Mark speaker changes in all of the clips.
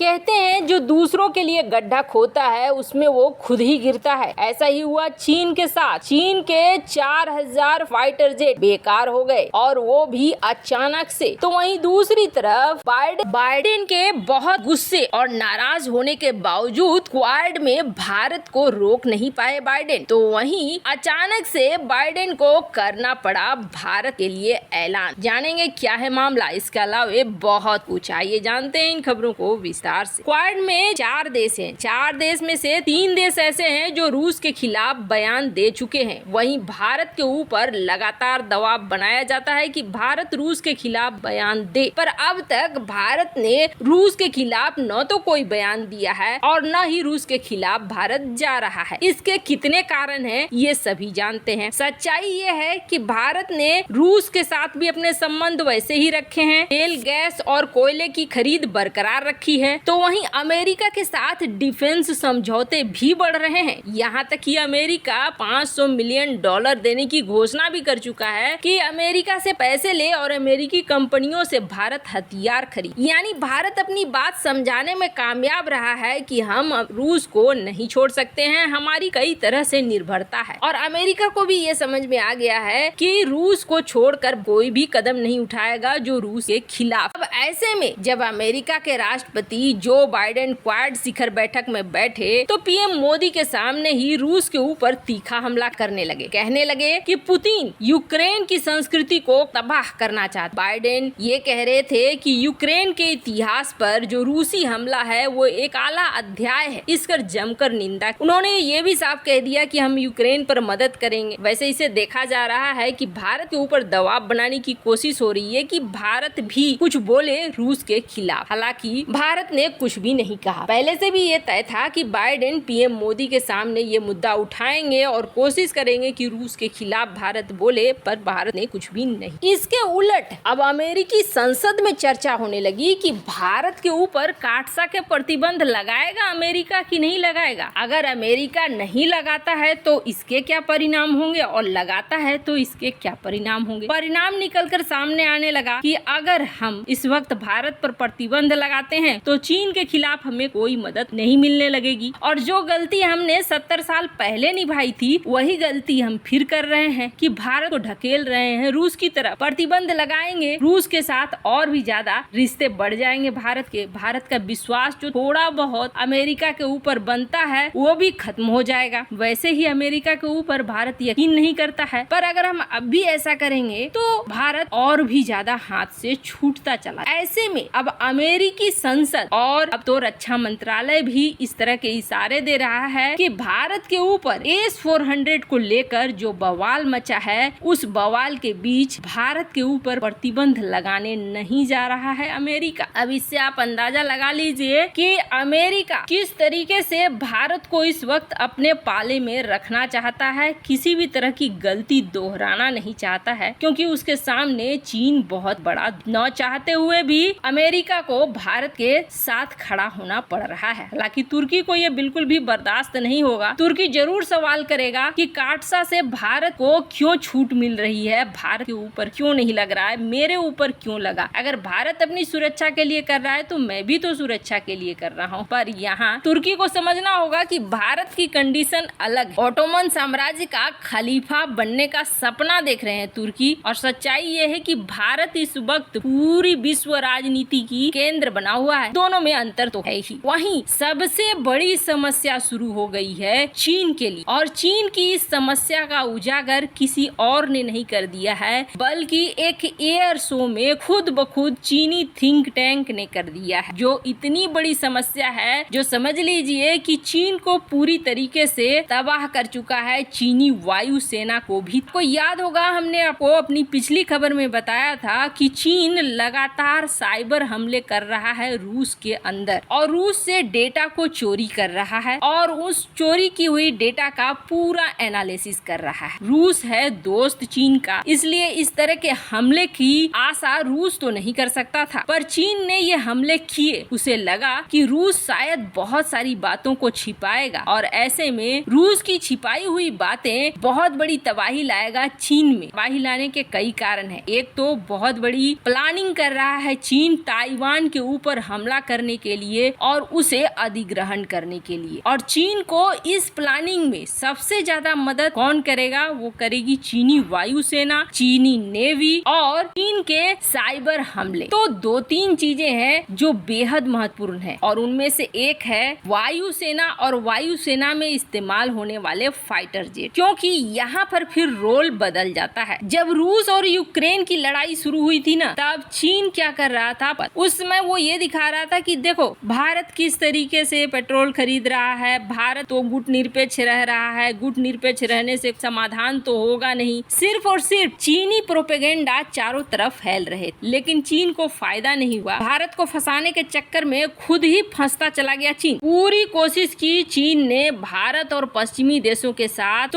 Speaker 1: कहते हैं जो दूसरों के लिए गड्ढा खोता है उसमें वो खुद ही गिरता है। ऐसा ही हुआ चीन के साथ। चीन के 4000 फाइटर जेट बेकार हो गए और वो भी अचानक से। तो वहीं दूसरी तरफ बाइडेन के बहुत गुस्से और नाराज होने के बावजूद क्वाड में भारत को रोक नहीं पाए बाइडेन। तो वहीं अचानक से बाइडेन को करना पड़ा भारत के लिए ऐलान। जानेंगे क्या है मामला, इसके अलावा बहुत कुछ। आइए जानते हैं इन खबरों को विस्तार से। क्वाड में 4 देश हैं। 4 देश में से 3 देश ऐसे हैं जो रूस के खिलाफ बयान दे चुके हैं। वहीं भारत के ऊपर लगातार दबाव बनाया जाता है कि भारत रूस के खिलाफ बयान दे, पर अब तक भारत ने रूस के खिलाफ न तो कोई बयान दिया है और न ही रूस के खिलाफ भारत जा रहा है। इसके कितने कारण हैं ये सभी जानते हैं। सच्चाई ये है कि भारत ने रूस के साथ भी अपने संबंध वैसे ही रखे हैं, तेल गैस और कोयले की खरीद बरकरार रखी है। तो वहीं अमेरिका के साथ डिफेंस समझौते भी बढ़ रहे हैं। यहाँ तक कि अमेरिका $500 मिलियन देने की घोषणा भी कर चुका है कि अमेरिका से पैसे ले और अमेरिकी कंपनियों से भारत हथियार खरीद। यानी भारत अपनी बात समझाने में कामयाब रहा है कि हम रूस को नहीं छोड़ सकते हैं, हमारी कई तरह से निर्भरता है। और अमेरिका को भी ये समझ में आ गया है कि रूस को छोड़कर कोई भी कदम नहीं उठाएगा जो रूस के खिलाफ। अब ऐसे में जब अमेरिका के राष्ट्रपति जो बाइडेन क्वाड शिखर बैठक में बैठे तो पीएम मोदी के सामने ही रूस के ऊपर तीखा हमला करने लगे। कहने लगे कि पुतिन यूक्रेन की संस्कृति को तबाह करना चाहता। बाइडेन ये कह रहे थे कि यूक्रेन के इतिहास पर जो रूसी हमला है वो एक आला अध्याय है, इसका जमकर निंदा। उन्होंने ये भी साफ कह दिया कि हम यूक्रेन पर मदद करेंगे। वैसे इसे देखा जा रहा है कि भारत के ऊपर दबाव बनाने की कोशिश हो रही है कि भारत भी कुछ बोले रूस के खिलाफ। हालांकि भारत ने कुछ भी नहीं कहा। पहले से भी ये तय था कि बाइडेन पीएम मोदी के सामने ये मुद्दा उठाएंगे और कोशिश करेंगे कि रूस के खिलाफ भारत बोले, पर भारत ने कुछ भी नहीं। इसके उलट अब अमेरिकी संसद में चर्चा होने लगी कि भारत के ऊपर काटसा के प्रतिबंध लगाएगा अमेरिका कि नहीं लगाएगा। अगर अमेरिका नहीं लगाता है तो इसके क्या परिणाम होंगे और लगाता है तो इसके क्या परिणाम होंगे। परिणाम निकलकर सामने आने लगा कि अगर हम इस वक्त भारत पर प्रतिबंध लगाते हैं तो चीन के खिलाफ हमें कोई मदद नहीं मिलने लगेगी और जो गलती हमने 70 साल पहले निभाई थी वही गलती हम फिर कर रहे हैं कि भारत को ढकेल रहे हैं रूस की तरफ। प्रतिबंध लगाएंगे रूस के साथ और भी ज्यादा रिश्ते बढ़ जाएंगे भारत के। भारत का विश्वास जो थोड़ा बहुत अमेरिका के ऊपर बनता है वो भी खत्म हो जाएगा। वैसे ही अमेरिका के ऊपर भारत यकीन नहीं करता है, पर अगर हम अब भी ऐसा करेंगे तो भारत और भी ज्यादा हाथ से छूटता चला। ऐसे में अब अमेरिकी संसद और अब तो रक्षा मंत्रालय भी इस तरह के इशारे दे रहा है कि भारत के ऊपर S-400 को लेकर जो बवाल मचा है उस बवाल के बीच भारत के ऊपर प्रतिबंध लगाने नहीं जा रहा है अमेरिका। अब इससे आप अंदाजा लगा लीजिए कि अमेरिका किस तरीके से भारत को इस वक्त अपने पाले में रखना चाहता है, किसी भी तरह की गलती दोहराना नहीं चाहता है, क्योंकि उसके सामने चीन बहुत बड़ा। न चाहते हुए भी अमेरिका को भारत के साथ खड़ा होना पड़ रहा है। हालांकि तुर्की को यह बिल्कुल भी बर्दाश्त नहीं होगा। तुर्की जरूर सवाल करेगा कि काटसा से भारत को क्यों छूट मिल रही है, भारत के ऊपर क्यों नहीं लग रहा है, मेरे ऊपर क्यों लगा। अगर भारत अपनी सुरक्षा के लिए कर रहा है तो मैं भी तो सुरक्षा के लिए कर रहा हूँ। पर यहाँ तुर्की को समझना होगा कि भारत की कंडीशन अलग। ओटोमन साम्राज्य का खलीफा बनने का सपना देख रहे हैं तुर्की, और सच्चाई ये है कि भारत इस वक्त पूरी विश्व राजनीति की केंद्र बना हुआ है। दोनों में अंतर तो है ही। वहीं सबसे बड़ी समस्या शुरू हो गई है चीन के लिए, और चीन की इस समस्या का उजागर किसी और ने नहीं कर दिया है बल्कि एक एयर शो में खुद ब खुद चीनी थिंक टैंक ने कर दिया है। जो इतनी बड़ी समस्या है जो समझ लीजिए कि चीन को पूरी तरीके से तबाह कर चुका है, चीनी वायु सेना को भी। को याद होगा हमने आपको अपनी पिछली खबर में बताया था कि चीन लगातार साइबर हमले कर रहा है रूस के अंदर और रूस से डेटा को चोरी कर रहा है और उस चोरी की हुई डेटा का पूरा एनालिसिस कर रहा है। रूस है दोस्त चीन का, इसलिए इस तरह के हमले की आशा रूस तो नहीं कर सकता था, पर चीन ने ये हमले किए। उसे लगा कि रूस शायद बहुत सारी बातों को छिपाएगा और ऐसे में रूस की छिपाई हुई बातें बहुत बड़ी तबाही लाएगा चीन में। तबाही लाने के कई कारण है। एक तो बहुत बड़ी प्लानिंग कर रहा है चीन, ताइवान के ऊपर हमला करने के लिए और उसे अधिग्रहण करने के लिए। और चीन को इस प्लानिंग में सबसे ज्यादा मदद कौन करेगा? वो करेगी चीनी वायुसेना, चीनी नेवी और चीन के साइबर हमले। तो 2-3 चीजें हैं जो बेहद महत्वपूर्ण है और उनमें से एक है वायुसेना और वायुसेना में इस्तेमाल होने वाले फाइटर जेट, क्योंकि यहाँ पर फिर रोल बदल जाता है। जब रूस और यूक्रेन की लड़ाई शुरू हुई थी ना, तब चीन क्या कर रहा था? उस समय वो ये दिखा रहा था कि देखो भारत किस तरीके से पेट्रोल खरीद रहा है, भारत तो गुट निरपेक्ष रह रहा है, गुट निरपेक्ष रहने से समाधान तो होगा नहीं। सिर्फ और सिर्फ चीनी प्रोपेगेंडा चारों तरफ फैल रहे, लेकिन चीन को फायदा नहीं हुआ। भारत को फंसाने के चक्कर में खुद ही फंसता चला गया चीन। पूरी कोशिश की चीन ने भारत और पश्चिमी देशों के साथ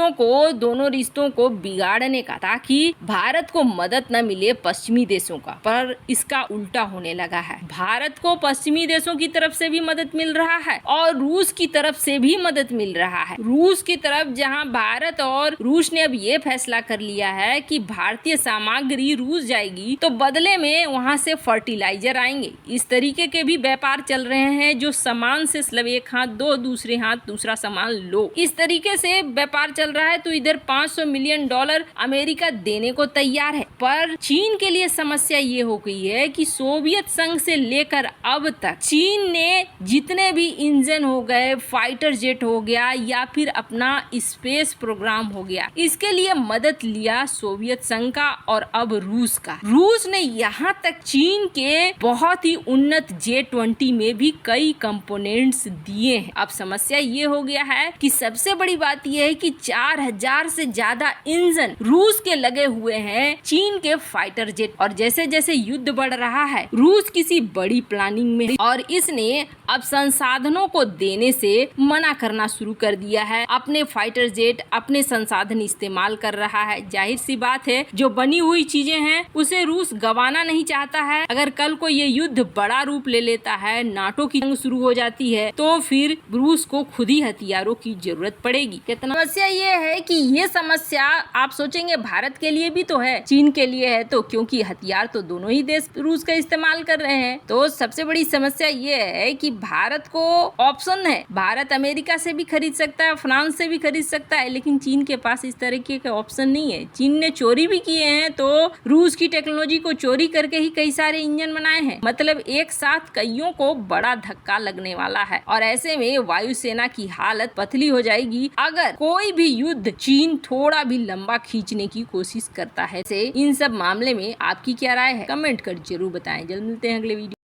Speaker 1: दोनों रिश्तों को बिगाड़ने का, ताकि भारत को मदद न मिले पश्चिमी देशों का। पर इसका उल्टा होने लगा है। भारत को पश्चिमी देशों की तरफ से भी मदद मिल रहा है और रूस की तरफ से भी मदद मिल रहा है। रूस की तरफ जहां भारत और रूस ने अब ये फैसला कर लिया है कि भारतीय सामग्री रूस जाएगी तो बदले में वहां से फर्टिलाइजर आएंगे। इस तरीके के भी व्यापार चल रहे हैं, जो सामान से मतलब एक हाथ दो, दूसरे हाथ दूसरा सामान लो। इस तरीके से व्यापार चल रहा है। तो इधर $500 मिलियन अमेरिका देने को तैयार है। पर चीन के लिए समस्या ये हो गई है कि सोवियत संघ से लेकर अब तक चीन ने जितने भी इंजन हो गए, फाइटर जेट हो गया या फिर अपना स्पेस प्रोग्राम हो गया, इसके लिए मदद लिया सोवियत संघ का और अब रूस का। रूस ने यहाँ तक चीन के बहुत ही उन्नत J-20 में भी कई कंपोनेंट्स दिए हैं। अब समस्या ये हो गया है कि सबसे बड़ी बात यह है कि 4000 से ज्यादा इंजन रूस के लगे हुए हैं चीन के फाइटर जेट। और जैसे जैसे युद्ध बढ़ रहा है, रूस किसी बड़ी प्लानिंग में और इसने अब संसाधनों को देने से मना करना शुरू कर दिया है। अपने फाइटर जेट, अपने संसाधन इस्तेमाल कर रहा है। जाहिर सी बात है, जो बनी हुई चीजें हैं उसे रूस गंवाना नहीं चाहता है। अगर कल को ये युद्ध बड़ा रूप ले लेता है, नाटो की जंग शुरू हो जाती है, तो फिर रूस को खुद ही हथियारों की जरूरत पड़ेगी। कितना समस्या ये है कि ये समस्या आप सोचेंगे भारत के लिए भी तो है, चीन के लिए है, तो क्योंकि हथियार तो दोनों ही देश रूस का इस्तेमाल कर रहे हैं। तो सबसे बड़ी समस्या ये है कि भारत को ऑप्शन है, भारत अमेरिका से भी खरीद सकता है, फ्रांस से भी खरीद सकता है, लेकिन चीन के पास इस तरीके के ऑप्शन नहीं है। चीन ने चोरी भी किए हैं, तो रूस की टेक्नोलॉजी को चोरी करके ही कई सारे इंजन बनाए हैं। मतलब एक साथ कईयों को बड़ा धक्का लगने वाला है और ऐसे में वायुसेना की हालत पतली हो जाएगी अगर कोई भी युद्ध चीन थोड़ा भी लंबा खींचने की कोशिश करता है। इन सब मामले में आपकी क्या राय है? कमेंट कर जरूर बताएं। जल्द मिलते हैं अगले वीडियो।